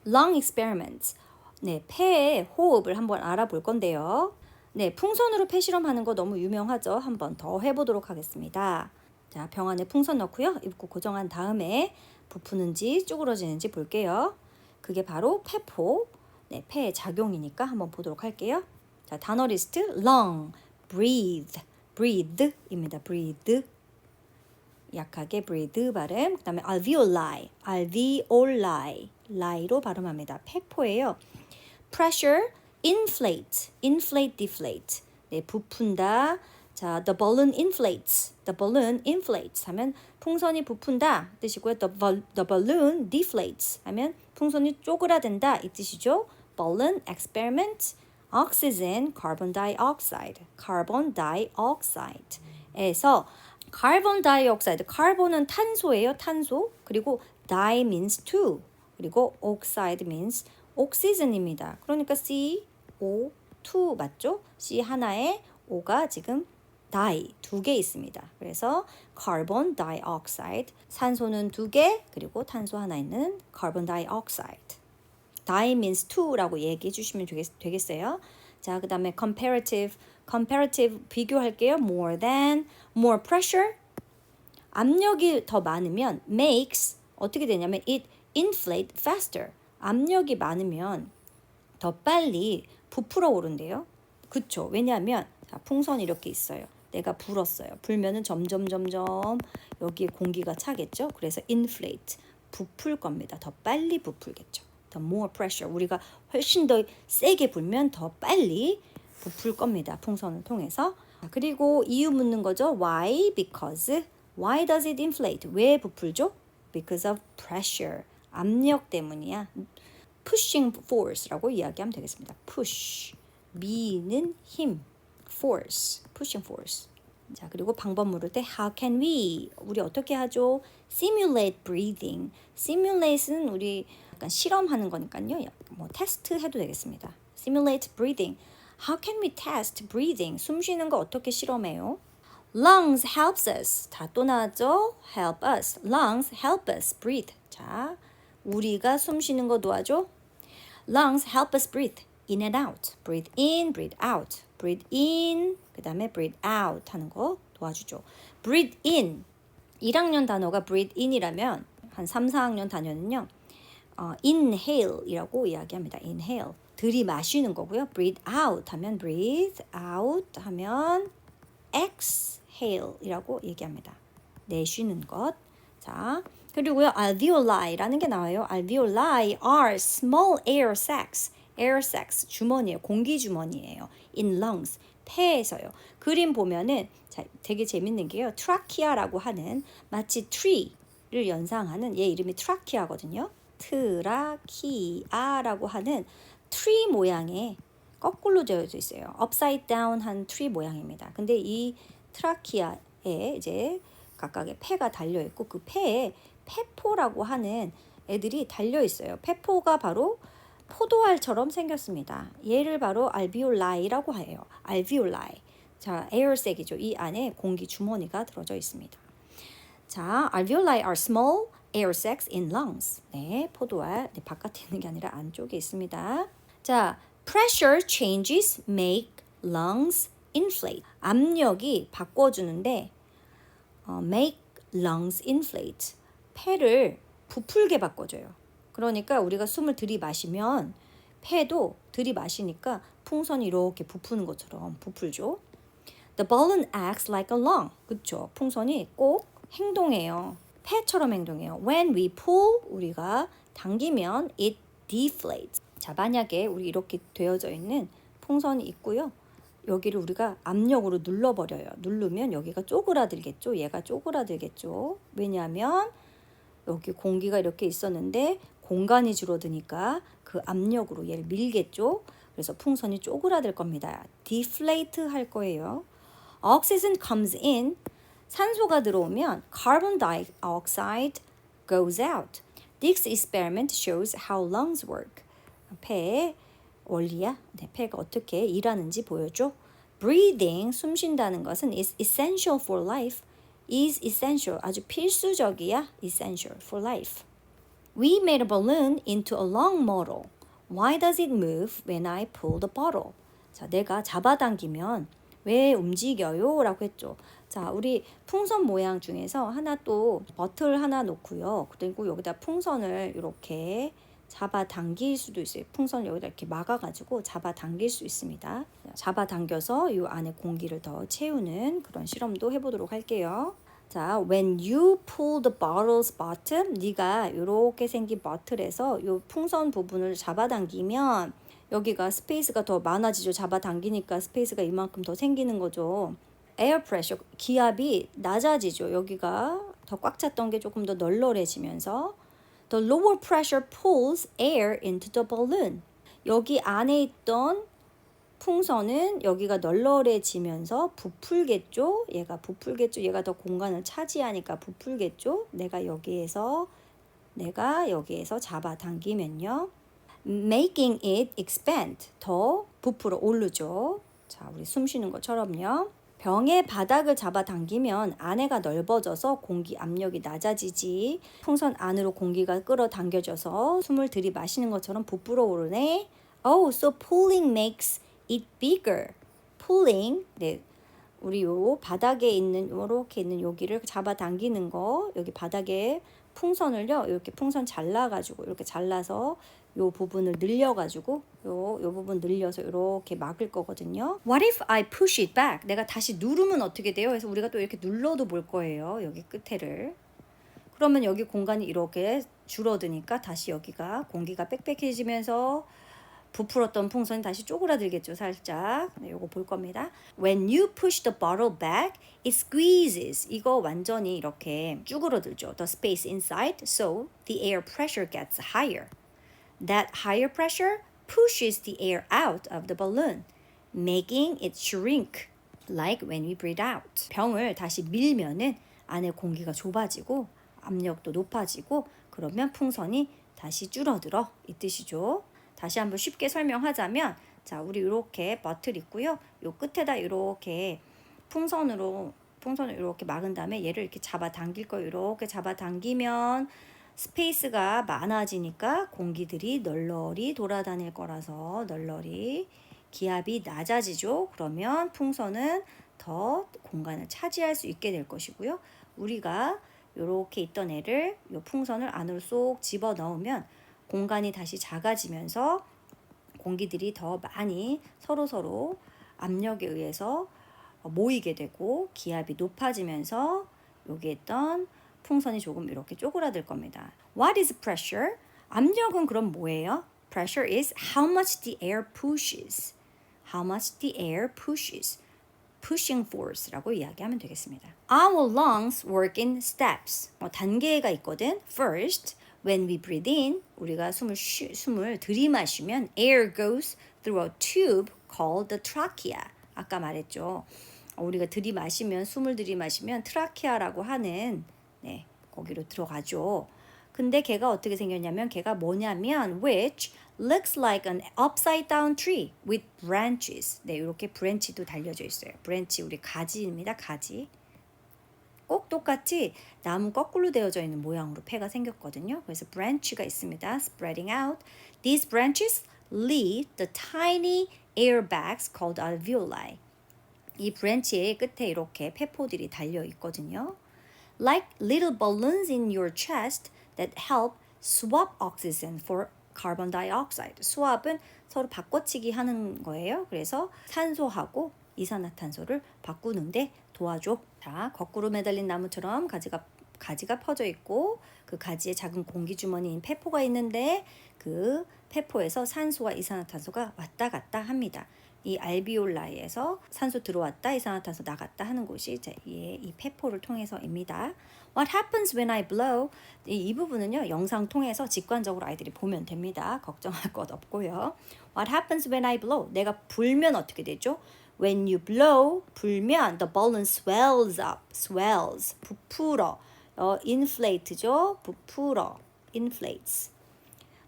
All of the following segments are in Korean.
lung experiments. 네, 폐의 호흡을 한번 알아볼 건데요. 네, 풍선으로 폐 실험하는 거 너무 유명하죠. 한번 더 해보도록 하겠습니다. 자, 병 안에 풍선 넣고요. 입구 고정한 다음에 부푸는지 쭈그러지는지 볼게요. 그게 바로 폐포, 네, 폐의 작용이니까 한번 보도록 할게요. 자, 단어 리스트, lung, breathe, breathe입니다. breathe. 약하게 breathe 발음. 그 다음에 alveoli, alveoli, lie로 발음합니다. 폐포예요. pressure, inflate, inflate, deflate. 네, 부푼다. 자, the balloon inflates 하면 풍선이 부푼다 뜻이고요. the balloon deflates 하면 풍선이 쪼그라든다 이 뜻이죠. balloon experiment, oxygen, carbon dioxide에서 carbon dioxide, carbon은 탄소예요. 탄소. 그리고 di means two. 그리고 oxide means oxygen입니다. 그러니까 CO2 맞죠? C 하나에 O가 지금 die 두 개 있습니다. 그래서 carbon dioxide, 산소는 두 개, 그리고 탄소 하나 있는 carbon dioxide. die means two라고 얘기해 주시면 되겠어요. 자, 그 다음에 comparative 비교할게요. more than, more pressure. 압력이 더 많으면 makes 어떻게 되냐면 it inflate faster. 압력이 많으면 더 빨리 부풀어 오른대요. 그쵸? 왜냐하면 자, 풍선이 이렇게 있어요. 내가 불었어요. 불면은 점점 여기에 공기가 차겠죠. 그래서 inflate 부풀 겁니다. 더 빨리 부풀겠죠. the more pressure 우리가 훨씬 더 세게 불면 더 빨리 부풀 겁니다. 풍선을 통해서. 그리고 이유 묻는 거죠. why? because. why does it inflate? 왜 부풀죠? because of pressure. 압력 때문이야. pushing force라고 이야기하면 되겠습니다. push. 미는 힘. force. pushing force. 자, 그리고 방법 물을 때 how can we? 우리 어떻게 하죠? simulate breathing. simulate는 우리 약간 실험하는 거니까요. 뭐 테스트 해도 되겠습니다. simulate breathing. How can we test breathing? 숨 쉬는 거 어떻게 실험해요? lungs helps us. 다 또 나왔죠? help us. lungs help us breathe. 자, 우리가 숨 쉬는 거 도와줘. lungs help us breathe in and out. breathe in, breathe out. breathe in, 그 다음에 breathe out 하는 거 도와주죠. breathe in. 1학년 단어가 breathe in이라면 한 3, 4학년 단어는요. inhale이라고 이야기합니다. inhale. 들이마시는 거고요. breathe out 하면 breathe out 하면 exhale이라고 얘기합니다. 내쉬는 것. 자, 그리고요. alveoli라는 게 나와요. alveoli are small air sacs. air sacs 주머니예요. 공기 주머니예요. in lungs 폐에서요. 그림 보면은 자, 되게 재밌는 게요. trachea라고 하는 마치 tree를 연상하는 얘 이름이 trachea거든요. 트라키아라고 하는 트리 모양의 거꾸로 되어져 있어요. upside down 한 트리 모양입니다. 근데 이 트라키아에 이제 각각의 폐가 달려 있고 그 폐에 폐포라고 하는 애들이 달려 있어요. 폐포가 바로 포도알처럼 생겼습니다. 얘를 바로 알비올라이라고 해요. 알비올라이. 자, 에어색이죠. 이 안에 공기 주머니가 들어져 있습니다. 자, alveoli are small air sacs in lungs. 네, 포도알 네, 바깥에 있는 게 아니라 안쪽에 있습니다. 자, pressure changes make lungs inflate. 압력이 바꿔주는데 make lungs inflate. 폐를 부풀게 바꿔줘요. 그러니까 우리가 숨을 들이마시면 폐도 들이마시니까 풍선이 이렇게 부푸는 것처럼 부풀죠. The balloon acts like a lung. 그쵸? 풍선이 꼭 행동해요. 폐처럼 행동해요. When we pull, 우리가 당기면 it deflates. 자, 만약에 우리 이렇게 되어져 있는 풍선이 있고요. 여기를 우리가 압력으로 눌러버려요. 누르면 여기가 쪼그라들겠죠. 얘가 쪼그라들겠죠. 왜냐하면 여기 공기가 이렇게 있었는데 공간이 줄어드니까 그 압력으로 얘를 밀겠죠. 그래서 풍선이 쪼그라들 겁니다. deflate 할 거예요. Oxygen comes in. 산소가 들어오면 carbon dioxide goes out. This experiment shows how lungs work. 폐의 원리야. 네, 폐가 어떻게 일하는지 보여줘. Breathing, 숨 쉰다는 것은 is essential for life. is essential, 아주 필수적이야. essential for life. We made a balloon into a long model. Why does it move when I pull the bottle? 자, 내가 잡아당기면 왜 움직여요? 라고 했죠. 자, 우리 풍선 모양 중에서 하나 또 버틀 하나 놓고요. 그리고 여기다 풍선을 이렇게 잡아당길 수도 있어요. 풍선을 여기다 이렇게 막아가지고 잡아당길 수 있습니다. 잡아당겨서 이 안에 공기를 더 채우는 그런 실험도 해보도록 할게요. 자, when you pull the bottle's bottom, 네가 이렇게 생긴 버틀에서 이 풍선 부분을 잡아당기면 여기가 스페이스가 더 많아지죠. 잡아당기니까 스페이스가 이만큼 더 생기는 거죠. 에어 프레셔, 기압이 낮아지죠. 여기가 더 꽉 찼던 게 조금 더 널널해지면서 The lower pressure pulls air into the balloon. 여기 안에 있던 풍선은 여기가 널널해지면서 부풀겠죠. 얘가 부풀겠죠. 얘가 더 공간을 차지하니까 부풀겠죠. 내가 여기에서 잡아당기면요. Making it expand. 더 부풀어 오르죠. 자, 우리 숨 쉬는 것처럼요. 병의 바닥을 잡아당기면 안에가 넓어져서 공기 압력이 낮아지지. 풍선 안으로 공기가 끌어당겨져서 숨을 들이마시는 것처럼 부풀어 오르네. Oh, so pulling makes it bigger. pulling, 네, 우리 요 바닥에 있는 요렇게 있는 여기를 잡아당기는 거, 여기 바닥에 풍선을요, 이렇게 풍선 잘라가지고 이렇게 잘라서 요 부분을 늘려가지고 요 부분 늘려서 이렇게 막을 거거든요. What if I push it back? 내가 다시 누르면 어떻게 돼요? 그래서 우리가 또 이렇게 눌러도 볼 거예요. 여기 끝에를. 그러면 여기 공간이 이렇게 줄어드니까 다시 여기가 공기가 빽빽해지면서 부풀었던 풍선이 다시 쪼그라들겠죠, 살짝. 네, 요거 볼 겁니다. When you push the bottle back, it squeezes. 이거 완전히 이렇게 쭈그러들죠. The space inside, so the air pressure gets higher. That higher pressure pushes the air out of the balloon, making it shrink, like when we breathe out. 병을 다시 밀면은 안에 공기가 좁아지고 압력도 높아지고 그러면 풍선이 다시 줄어들어 이 뜻이죠. 다시 한번 쉽게 설명하자면, 자, 우리 이렇게 버틀 있고요. 요 끝에다 이렇게 풍선을 이렇게 막은 다음에 얘를 이렇게 잡아당길 거예요. 이렇게 잡아당기면 스페이스가 많아지니까 공기들이 널널히 돌아다닐 거라서 널널히 기압이 낮아지죠. 그러면 풍선은 더 공간을 차지할 수 있게 될 것이고요. 우리가 이렇게 있던 애를 이 풍선을 안으로 쏙 집어 넣으면 공간이 다시 작아지면서 공기들이 더 많이 서로 압력에 의해서 모이게 되고 기압이 높아지면서 여기 있던 풍선이 조금 이렇게 쪼그라들 겁니다. What is pressure? 압력은 그럼 뭐예요? Pressure is how much the air pushes. How much the air pushes. Pushing force라고 이야기하면 되겠습니다. Our lungs work in steps. 단계가 있거든. First, when we breathe in, 우리가 숨을 들이마시면 air goes through a tube called the trachea. 아까 말했죠. 우리가 숨을 들이마시면 트라키아라고 하는 거기로 들어가죠. 근데 걔가 어떻게 생겼냐면 걔가 뭐냐면 which looks like an upside down tree with branches. 네, 이렇게 브랜치도 달려져 있어요. 브랜치 우리 가지입니다. 가지. 꼭 똑같이 나무 거꾸로 되어져 있는 모양으로 폐가 생겼거든요. 그래서 branch가 있습니다. Spreading out. These branches lead the tiny air bags called alveoli. 이 브랜치의 끝에 이렇게 폐포들이 달려 있거든요. Like little balloons in your chest that help swap oxygen for carbon dioxide. swap은 서로 바꿔치기 하는 거예요. 그래서 산소하고 이산화탄소를 바꾸는데 도와줘. 자, 거꾸로 매달린 나무처럼 가지가 퍼져 있고 그 가지에 작은 공기 주머니인 폐포가 있는데 그 폐포에서 산소와 이산화탄소가 왔다 갔다 합니다. 이 알비올라이에서 산소 들어왔다 이산화탄소 나갔다 하는 곳이 이 폐포를 통해서입니다. What happens when I blow? 이 부분은요 영상 통해서 직관적으로 아이들이 보면 됩니다. 걱정할 것 없고요. What happens when I blow? 내가 불면 어떻게 되죠? When you blow, 불면 the balloon swells up. swells, 부풀어. inflate죠. 부풀어. inflates.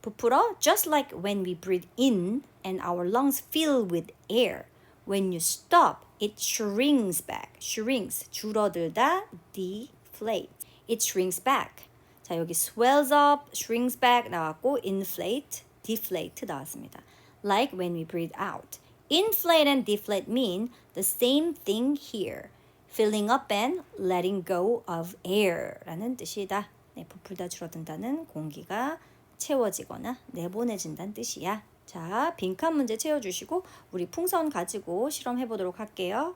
부풀어, just like when we breathe in and our lungs fill with air. When you stop, it shrinks back. shrinks, 줄어들다, deflate. It shrinks back. 자, 여기 swells up, shrinks back 나왔고 inflate, deflate 나왔습니다. Like when we breathe out. Inflate and deflate mean the same thing here. Filling up and letting go of air 라는 뜻이다. 네, 부풀다 줄어든다는 공기가 채워지거나 내보내진다는 뜻이야. 자, 빈칸 문제 채워주시고 우리 풍선 가지고 실험해 보도록 할게요.